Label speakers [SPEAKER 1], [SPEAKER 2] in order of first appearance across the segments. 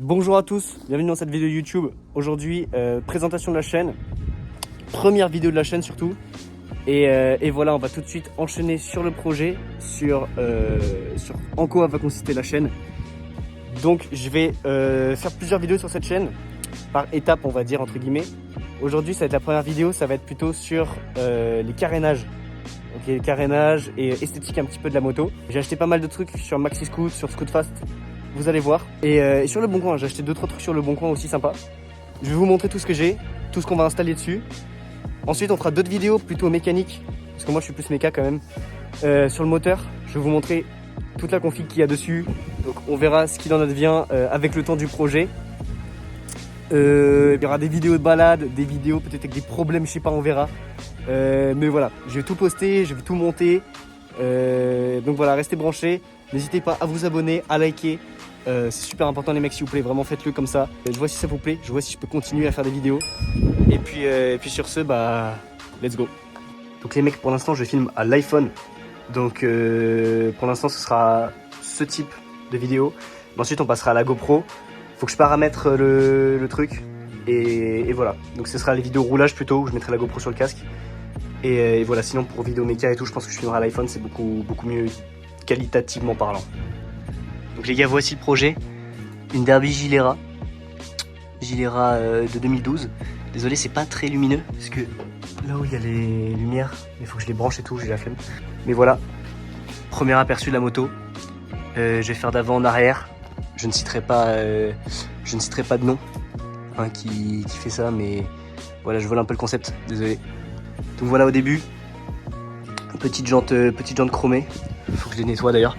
[SPEAKER 1] Bonjour à tous, bienvenue dans cette vidéo YouTube. Aujourd'hui, présentation de la chaîne, première vidéo de la chaîne surtout. Et voilà, on va tout de suite enchaîner sur le projet, sur en quoi va consister la chaîne. Donc je vais faire plusieurs vidéos sur cette chaîne, par étapes on va dire entre guillemets. Aujourd'hui ça va être la première vidéo, ça va être plutôt sur les carénages. Ok, carénage et esthétique un petit peu de la moto. J'ai acheté pas mal de trucs sur Maxi Scoot, sur Scootfast. Vous allez voir. Et sur le Bon Coin, j'ai acheté 2-3 trucs sur le Bon Coin aussi sympa. Je vais vous montrer tout ce que j'ai, tout ce qu'on va installer dessus. Ensuite, on fera d'autres vidéos plutôt mécaniques, parce que moi je suis plus méca quand même. Sur le moteur, je vais vous montrer toute la config qu'il y a dessus. Donc on verra ce qu'il en advient avec le temps du projet. Il y aura des vidéos de balade, des vidéos peut-être avec des problèmes, je sais pas, on verra. Mais voilà, je vais tout poster, je vais tout monter. Donc voilà, restez branchés. N'hésitez pas à vous abonner, à liker. C'est super important les mecs, s'il vous plaît, vraiment faites-le comme ça. Je vois si ça vous plaît, je vois si je peux continuer à faire des vidéos. Et puis sur ce, bah, let's go. Donc les mecs, pour l'instant, je filme à l'iPhone. Donc pour l'instant, ce sera ce type de vidéo. Ensuite, on passera à la GoPro. Faut que je paramètre le truc. Et voilà. Donc ce sera les vidéos roulage plutôt, où je mettrai la GoPro sur le casque. Et voilà, sinon pour vidéo méca et tout, je pense que je filmerai à l'iPhone, c'est beaucoup mieux qualitativement parlant. Donc les gars, voici le projet. Une Derby Gilera de 2012. Désolé, c'est pas très lumineux parce que là où il y a les lumières, il faut que je les branche et tout, j'ai la flemme. Mais voilà, premier aperçu de la moto. Je vais faire d'avant en arrière. Je ne citerai pas de nom qui fait ça, mais voilà, je vole un peu le concept, désolé. Donc voilà au début, petite jante chromée. Faut que je les nettoie d'ailleurs.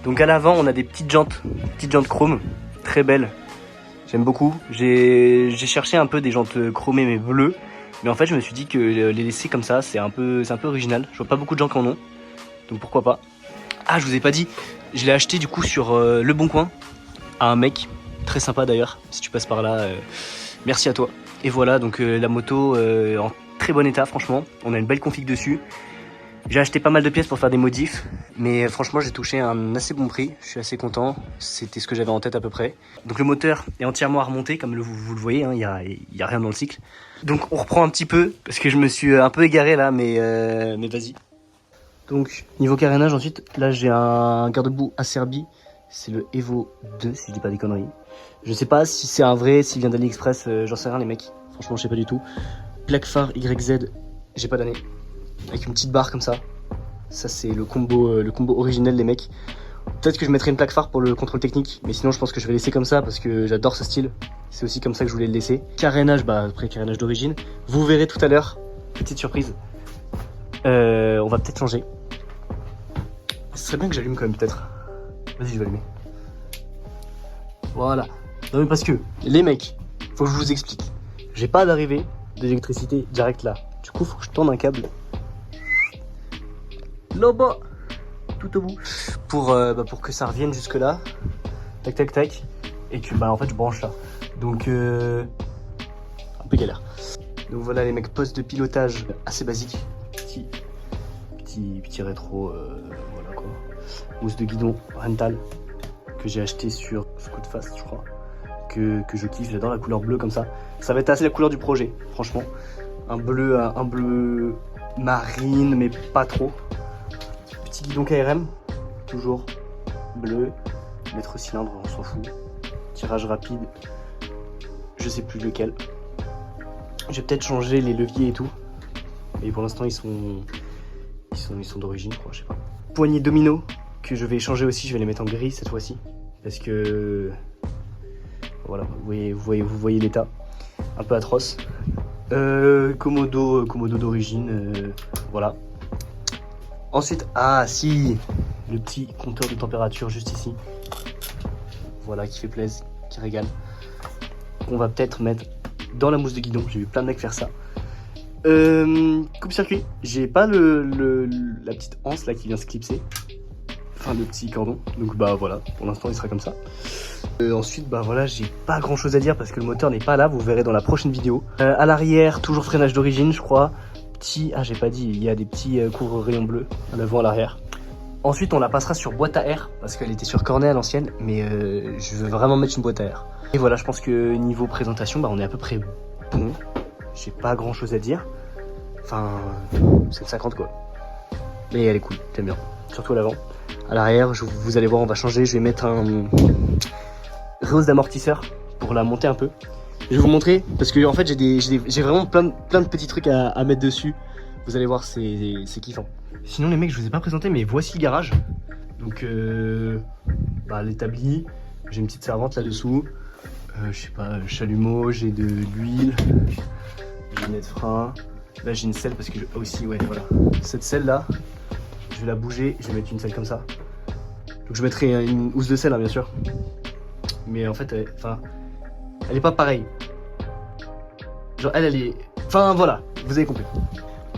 [SPEAKER 1] Donc à l'avant, on a des petites jantes chrome, très belles. J'aime beaucoup. J'ai cherché un peu des jantes chromées mais bleues, mais en fait je me suis dit que les laisser comme ça, c'est un peu original. Je vois pas beaucoup de gens qui en ont, donc pourquoi pas. Ah, je vous ai pas dit, je l'ai acheté du coup sur Le Bon Coin à un mec très sympa d'ailleurs. Si tu passes par là, merci à toi. Et voilà, donc la moto en très bon état, franchement. On a une belle config dessus. J'ai acheté pas mal de pièces pour faire des modifs, mais franchement j'ai touché un assez bon prix, je suis assez content, c'était ce que j'avais en tête à peu près. Donc le moteur est entièrement à remonter comme vous le voyez, il y a rien dans le cycle. Donc on reprend un petit peu, parce que je me suis un peu égaré là, mais vas-y. Donc niveau carénage ensuite, là j'ai un garde-boue Acerbi, c'est le Evo 2 si je dis pas des conneries. Je sais pas si c'est un vrai, s'il vient d'AliExpress, j'en sais rien les mecs, franchement je sais pas du tout. Plaque phare YZ, j'ai pas d'année. Avec une petite barre comme ça. Ça c'est le combo originel les mecs. Peut-être que je mettrai une plaque phare pour le contrôle technique, mais sinon je pense que je vais laisser comme ça parce que j'adore ce style. C'est aussi comme ça que je voulais le laisser. Carénage, bah après carénage d'origine. Vous verrez tout à l'heure, petite surprise. On va peut-être changer. Ce serait bien que j'allume quand même peut-être. Vas-y, je vais allumer. Voilà. Non mais parce que les mecs, faut que je vous explique. J'ai pas d'arrivée d'électricité direct là. Du coup faut que je tende un câble. Là-bas, tout au bout, pour que ça revienne jusque là, tac tac tac, et que bah en fait je branche là, donc un peu galère. Donc voilà les mecs, poste de pilotage assez basique, petit rétro, voilà quoi, housse de guidon rental que j'ai acheté sur Scootfast je crois, que je kiffe, j'adore la couleur bleue comme ça, ça va être assez la couleur du projet, franchement, un bleu marine mais pas trop. Petit guidon KRM, toujours bleu, mètre cylindre, on s'en fout. Tirage rapide, je sais plus lequel. J'ai peut-être changé les leviers et tout. Et pour l'instant ils sont d'origine, je crois, je sais pas. Poignées domino que je vais changer aussi, je vais les mettre en gris cette fois-ci. Parce que voilà, vous voyez l'état. Un peu atroce. Komodo d'origine, voilà. Ensuite, ah si, le petit compteur de température juste ici. Voilà, qui fait plaisir, qui régale. On va peut-être mettre dans la mousse de guidon, j'ai vu plein de mecs faire ça. Coupe-circuit, j'ai pas la petite anse là qui vient se clipser. Enfin le petit cordon, donc bah voilà, pour l'instant il sera comme ça. Ensuite bah voilà, j'ai pas grand chose à dire parce que le moteur n'est pas là, vous verrez dans la prochaine vidéo. À l'arrière, toujours freinage d'origine je crois. Ah j'ai pas dit, il y a des petits couvre-rayons bleus à l'avant, à l'arrière. Ensuite, on la passera sur boîte à air parce qu'elle était sur cornet à l'ancienne, mais je veux vraiment mettre une boîte à air. Et voilà, je pense que niveau présentation, bah, on est à peu près bon. J'ai pas grand chose à dire. Enfin, c'est 50 quoi. Mais elle est cool, j'aime bien. Surtout à l'avant. À l'arrière, vous allez voir, on va changer. Je vais mettre un rehausse d'amortisseur pour la monter un peu. Je vais vous montrer parce que en fait j'ai vraiment plein de petits trucs à mettre dessus. Vous allez voir, c'est kiffant. Sinon les mecs, je vous ai pas présenté, mais voici le garage. Donc bah, l'établi, j'ai une petite servante là-dessous. Je sais pas, chalumeau, j'ai de l'huile, j'ai une aide frein. Là j'ai une selle parce que aussi ouais voilà. Cette selle là, je vais la bouger, je vais mettre une selle comme ça. Donc je mettrai une housse de selle hein, bien sûr. Mais en fait, elle est pas pareille. Genre elle est... Enfin voilà, vous avez compris.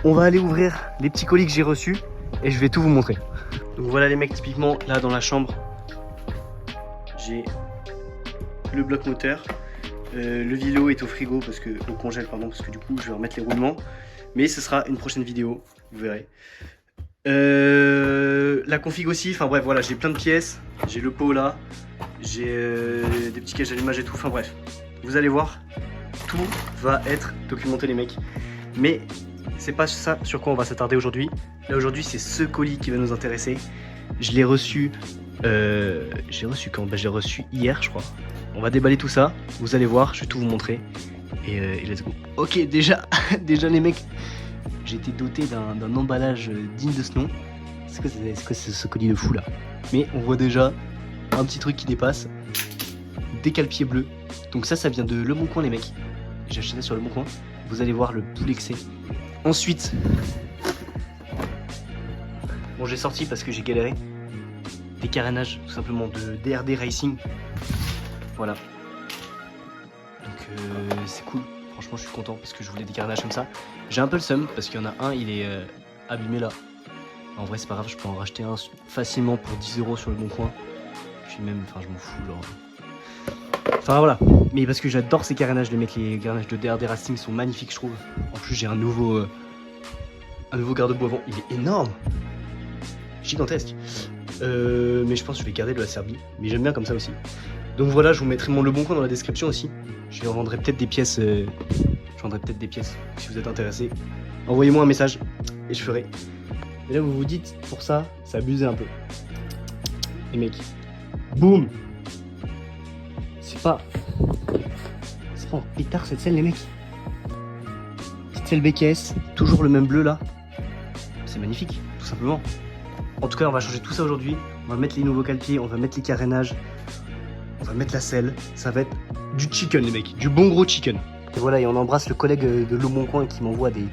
[SPEAKER 1] On va aller ouvrir les petits colis que j'ai reçus et je vais tout vous montrer. Donc voilà les mecs, typiquement là dans la chambre, j'ai le bloc moteur. Le vélo est au frigo, au congèle pardon, parce que du coup je vais remettre les roulements. Mais ce sera une prochaine vidéo, vous verrez. La config aussi, enfin bref voilà, j'ai plein de pièces. J'ai le pot là, j'ai des petits caches d'allumage et tout, enfin bref. Vous allez voir, tout va être documenté les mecs. Mais c'est pas ça sur quoi on va s'attarder aujourd'hui. Là aujourd'hui c'est ce colis qui va nous intéresser. Je l'ai reçu, quand bah, je l'ai reçu hier je crois. On va déballer tout ça, vous allez voir, je vais tout vous montrer. Et let's go. Ok déjà les mecs, j'ai été doté d'un emballage digne de ce nom. C'est quoi ce colis de fou là? Mais on voit déjà un petit truc qui dépasse. Des cale-pieds bleus. Donc ça vient de Le Bon Coin les mecs. J'ai acheté ça sur Le Bon Coin. Vous allez voir le poulet que c'est. Ensuite, bon j'ai sorti parce que j'ai galéré. Des carénages tout simplement de DRD Racing. Voilà. Donc c'est cool. Franchement je suis content parce que je voulais des carénages comme ça. J'ai un peu le seum parce qu'il y en a un, il est abîmé là. En vrai c'est pas grave, je peux en racheter un facilement pour 10 € sur Le Bon Coin. Puis même, enfin je m'en fous genre. Enfin voilà, mais parce que j'adore ces carénages, les mecs, les carénages de DRD Racing sont magnifiques je trouve. En plus j'ai un nouveau garde-boue avant, il est énorme, gigantesque. Mais je pense que je vais garder de la Serbie, mais j'aime bien comme ça aussi. Donc voilà, je vous mettrai mon Le Bon Coin dans la description aussi. Je vendrai peut-être des pièces, si vous êtes intéressés. Envoyez-moi un message et je ferai. Et là vous vous dites, pour ça, c'est abusé un peu. Les mecs, boum. C'est pas en pétard cette selle les mecs. Petite selle BKS, toujours le même bleu là. C'est magnifique, tout simplement. En tout cas on va changer tout ça aujourd'hui. On va mettre les nouveaux cale-pieds, on va mettre les carénages, on va mettre la selle. Ça va être du chicken les mecs, du bon gros chicken. Et voilà, et on embrasse le collègue de Le Bon Coin qui m'envoie des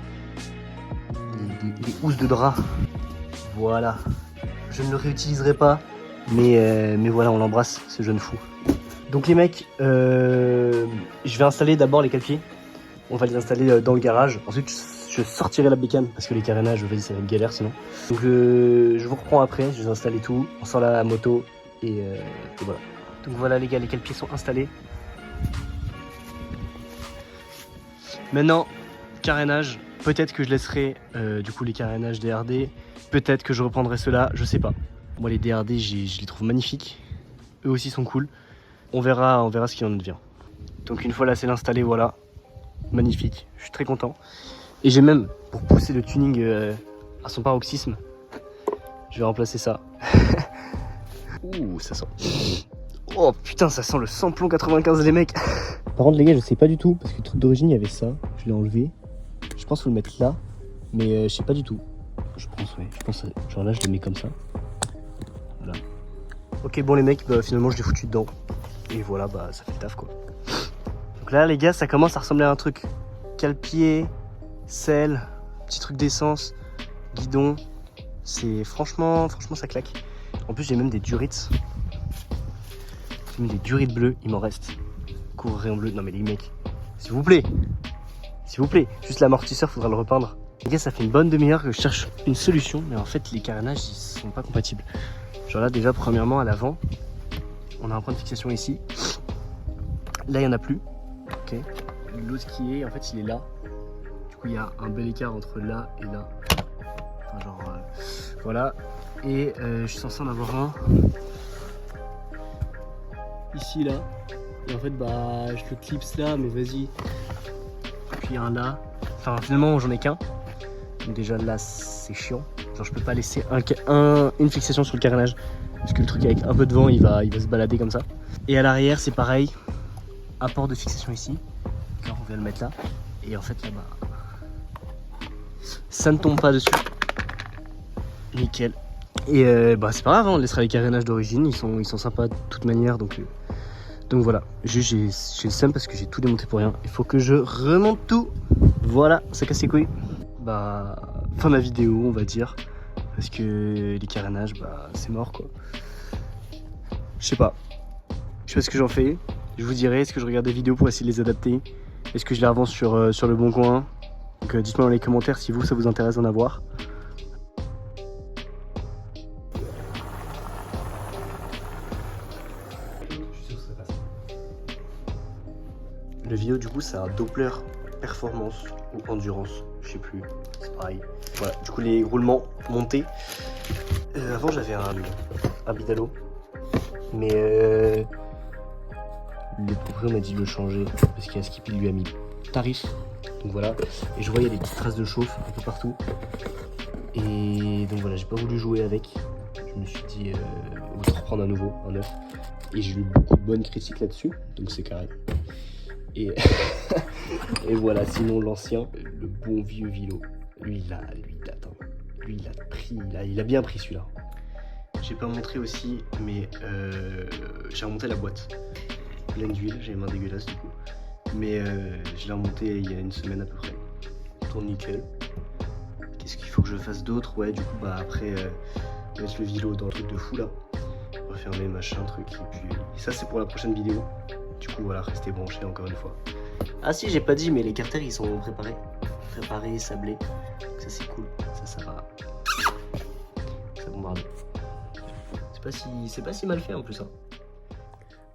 [SPEAKER 1] housses de drap. Voilà. Je ne le réutiliserai pas, mais voilà, on l'embrasse ce jeune fou. Donc les mecs, je vais installer d'abord les cale-pieds. On va les installer dans le garage. Ensuite, je sortirai la bécane parce que les carénages, vas-y, ça va être galère sinon. Donc je vous reprends après, je vais installer tout. On sort la moto et voilà. Donc voilà les gars, les cale-pieds sont installés. Maintenant, carénage. Peut-être que je laisserai du coup les carénages DRD. Peut-être que je reprendrai ceux-là, je sais pas. Moi les DRD, je les trouve magnifiques. Eux aussi sont cool. On verra ce qu'il en devient. Donc une fois la selle installée, voilà. Magnifique, je suis très content. Et j'ai même, pour pousser le tuning à son paroxysme, je vais remplacer ça. Ouh, ça sent. Oh putain, ça sent le samplon 95 les mecs. Par contre les gars, je sais pas du tout, parce que le truc d'origine, il y avait ça. Je l'ai enlevé. Je pense faut le mettre là, mais je sais pas du tout. Je pense genre là je le mets comme ça. Voilà. Ok bon les mecs, bah, finalement je l'ai foutu dedans. Et voilà, bah ça fait le taf quoi. Donc là les gars, ça commence à ressembler à un truc. Cale-pied, selle, petit truc d'essence, guidon. C'est franchement ça claque. En plus j'ai même des durites. J'ai même des durites bleues, il m'en reste. Couvré en bleu. Non mais les mecs, s'il vous plaît. S'il vous plaît, juste l'amortisseur, faudra le repeindre. Les gars, ça fait une bonne demi-heure que je cherche une solution, mais en fait les carénages ils sont pas compatibles. Genre là déjà premièrement à l'avant, on a un point de fixation ici. Là il y en a plus. Ok. L'autre qui est, en fait il est là. Du coup il y a un bel écart entre là et là. Enfin genre voilà. Et je suis censé en avoir un ici là. Et en fait bah je le clipse là, mais vas-y. Puis un là. Enfin finalement j'en ai qu'un. Donc déjà là c'est chiant. Genre je peux pas laisser une fixation sur le carénage. Parce que le truc avec un peu de vent il va se balader comme ça. Et à l'arrière c'est pareil. Un port de fixation ici. Là on vient le mettre là. Et en fait là bas ça ne tombe pas dessus. Nickel. Et bah c'est pas grave, hein, on laissera les carénages d'origine, ils sont sympas de toute manière, donc voilà. Juste j'ai le seum parce que j'ai tout démonté pour rien. Il faut que je remonte tout. Voilà, ça casse les couilles. Bah fin de la vidéo on va dire. Parce que les carénages bah c'est mort quoi. Je sais pas ce que j'en fais. Je vous dirai, est-ce que je regarde des vidéos pour essayer de les adapter? Est-ce que je les revends sur le bon coin? Donc dites-moi dans les commentaires si vous ça vous intéresse d'en avoir. Le vidéo du coup c'est un Doppler performance ou endurance, je sais plus, c'est pareil. Voilà, du coup les roulements montés. Avant j'avais un Bidalo, mais le propriétaire m'a dit de le changer parce qu'il y a Skippy lui a mis tarif. Donc voilà, et je voyais des petites traces de chauffe un peu partout. Et donc voilà, j'ai pas voulu jouer avec. Je me suis dit autant reprendre un nouveau, un neuf. Et j'ai eu beaucoup de bonnes critiques là-dessus, donc c'est carré. Et, et voilà, sinon l'ancien, le bon vieux Vilo, lui il a pris, il a bien pris celui-là. J'ai pas montré aussi, mais j'ai remonté la boîte pleine d'huile, j'ai les mains dégueulasses du coup. Mais je l'ai remonté il y a une semaine à peu près. Tourne nickel. Qu'est-ce qu'il faut que je fasse d'autre? Ouais, du coup, bah après, mettre le Vilo dans le truc de fou là. Refermer machin, truc. Et puis, ça c'est pour la prochaine vidéo. Du coup, voilà, restez branchés encore une fois. Ah si, j'ai pas dit, mais les carters ils sont préparés. Préparés, sablés. Donc ça c'est cool. Ça va. Ça bombarde. C'est pas si mal fait en plus. Hein.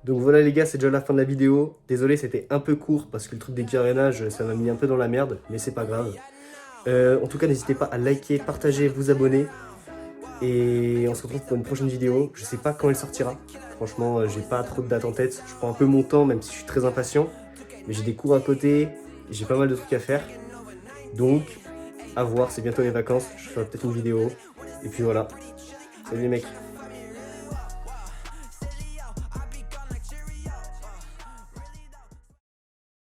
[SPEAKER 1] Donc voilà les gars, c'est déjà la fin de la vidéo. Désolé, c'était un peu court parce que le truc des carénages, ça m'a mis un peu dans la merde. Mais c'est pas grave. En tout cas, n'hésitez pas à liker, partager, vous abonner. Et on se retrouve pour une prochaine vidéo. Je sais pas quand elle sortira. Franchement, j'ai pas trop de date en tête. Je prends un peu mon temps, même si je suis très impatient. Mais j'ai des cours à côté. J'ai pas mal de trucs à faire. Donc, à voir. C'est bientôt les vacances. Je ferai peut-être une vidéo. Et puis voilà. Salut les mecs.